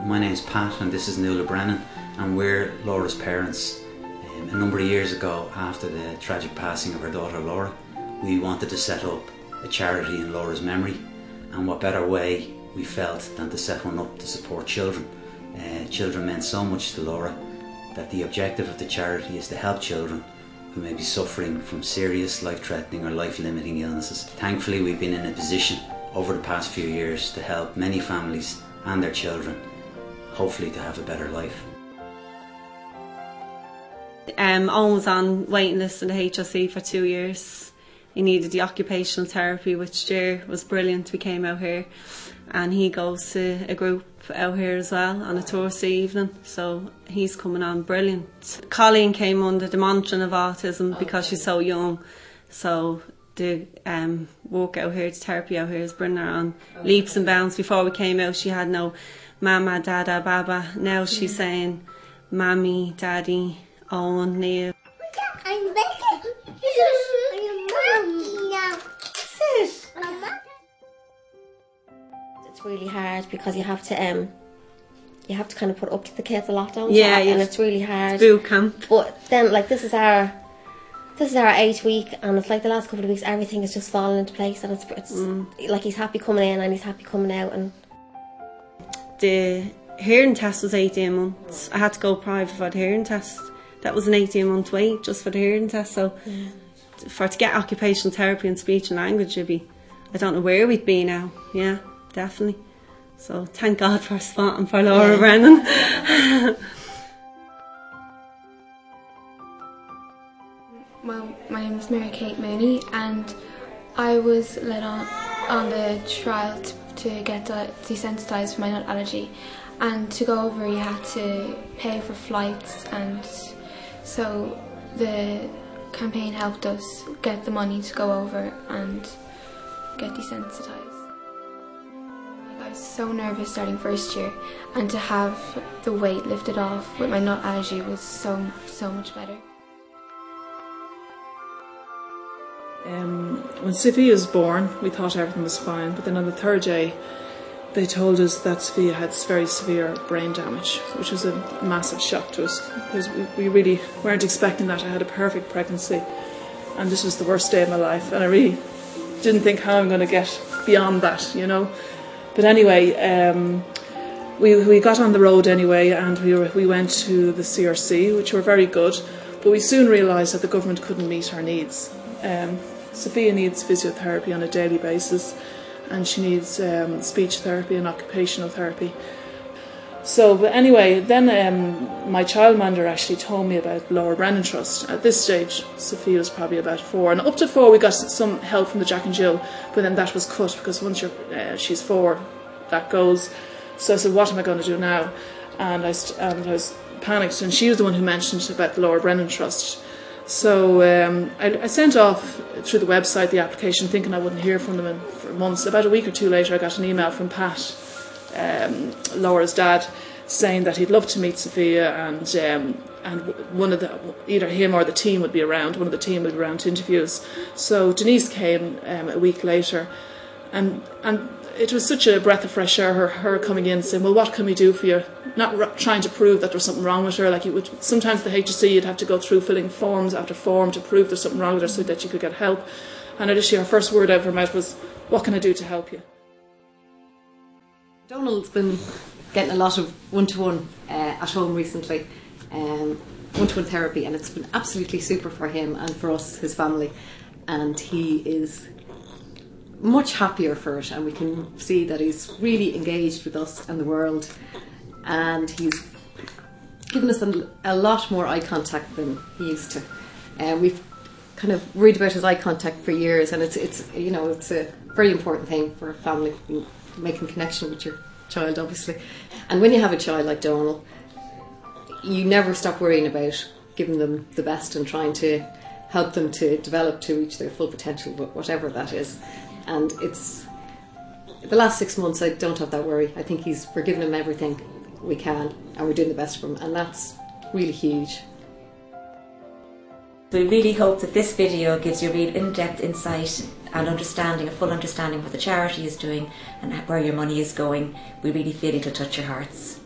My name's Pat and this is Brennan, and we're Laura's parents. A number of years ago, after the tragic passing of her daughter Laura, we wanted to set up a charity in Laura's memory, and what better way we felt than to set one up to support children. Children meant so much to Laura that the objective of the charity is to help children who may be suffering from serious life-threatening or life-limiting illnesses. Thankfully, we've been in a position over the past few years to help many families and their children, hopefully to have a better life. Owen was on waiting list in the HSE for 2 years. He needed the occupational therapy, which was brilliant. We came out here, and he goes to a group out here as well on a Thursday evening, so he's coming on brilliant. Colleen came under the monitoring of autism because she's so young, so the work out here, the therapy out here is bringing her on leaps and bounds. Before we came out, she had no mama, dada, baba. Now she's saying mammy, daddy, Owen, Neil. I'm better. It's really hard because you have to kind of put up to the kids a lot, don't you? Yeah, and it's really hard. It's boot camp. But then, like, this is our 8th week, and it's like the last couple of weeks, everything is just falling into place, and it's like he's happy coming in and he's happy coming out. And the hearing test was 18 months. I had to go private for the hearing test. That was an 18-month wait just for the hearing test. So to get occupational therapy and speech and language, I don't know where we'd be now. Yeah, definitely. So thank God for a spot and for Laura Brennan. Well, my name is Mary Kate Mooney, and I was led on the trial to get desensitised for my nut allergy, and to go over you had to pay for flights, and so the campaign helped us get the money to go over and get desensitised. I was so nervous starting first year, and to have the weight lifted off with my nut allergy was so much better. When Sophia was born, we thought everything was fine, but then on the 3rd day they told us that Sophia had very severe brain damage, which was a massive shock to us because we really weren't expecting that. I had a perfect pregnancy and this was the worst day of my life, and I really didn't think how I'm going to get beyond that, you know. But anyway, we got on the road anyway, and we went to the CRC, which were very good, but we soon realised that the government couldn't meet our needs. Sophia needs physiotherapy on a daily basis, and she needs speech therapy and occupational therapy. So, but anyway, then my childminder actually told me about Laura Brennan Trust. At this stage, Sophia was probably about 4, and up to 4 we got some help from the Jack and Jill, but then that was cut because once she's 4, that goes. So I said, what am I going to do now? And I was panicked, and she was the one who mentioned about the Laura Brennan Trust. So I sent off through the website the application, thinking I wouldn't hear from them for months. About a week or 2 later, I got an email from Pat, Laura's dad, saying that he'd love to meet Sophia, and either him or the team would be around. One of the team would be around to interviews. So Denise came a week later, and it was such a breath of fresh air, her coming in saying, well, what can we do for you? Not trying to prove that there's something wrong with her. Like, sometimes the HSC, you'd have to go through filling forms after form to prove there's something wrong with her so that you could get help. And initially her first word out of her mouth was, what can I do to help you? Donald's been getting a lot of one-to-one at home recently, one-to-one therapy, and it's been absolutely super for him and for us, his family, and he is much happier for it, and we can see that he's really engaged with us and the world, and he's given us a lot more eye contact than he used to. We've kind of worried about his eye contact for years, and it's you know, it's a very important thing for a family, making connection with your child, obviously. And when you have a child like Donald, you never stop worrying about giving them the best and trying to help them to develop to reach their full potential, whatever that is. And it's the last 6 months I don't have that worry. I think we're giving him everything we can, and we're doing the best for him, and that's really huge. We really hope that this video gives you a real in-depth insight and understanding, a full understanding of what the charity is doing and where your money is going. We really feel it'll touch your hearts.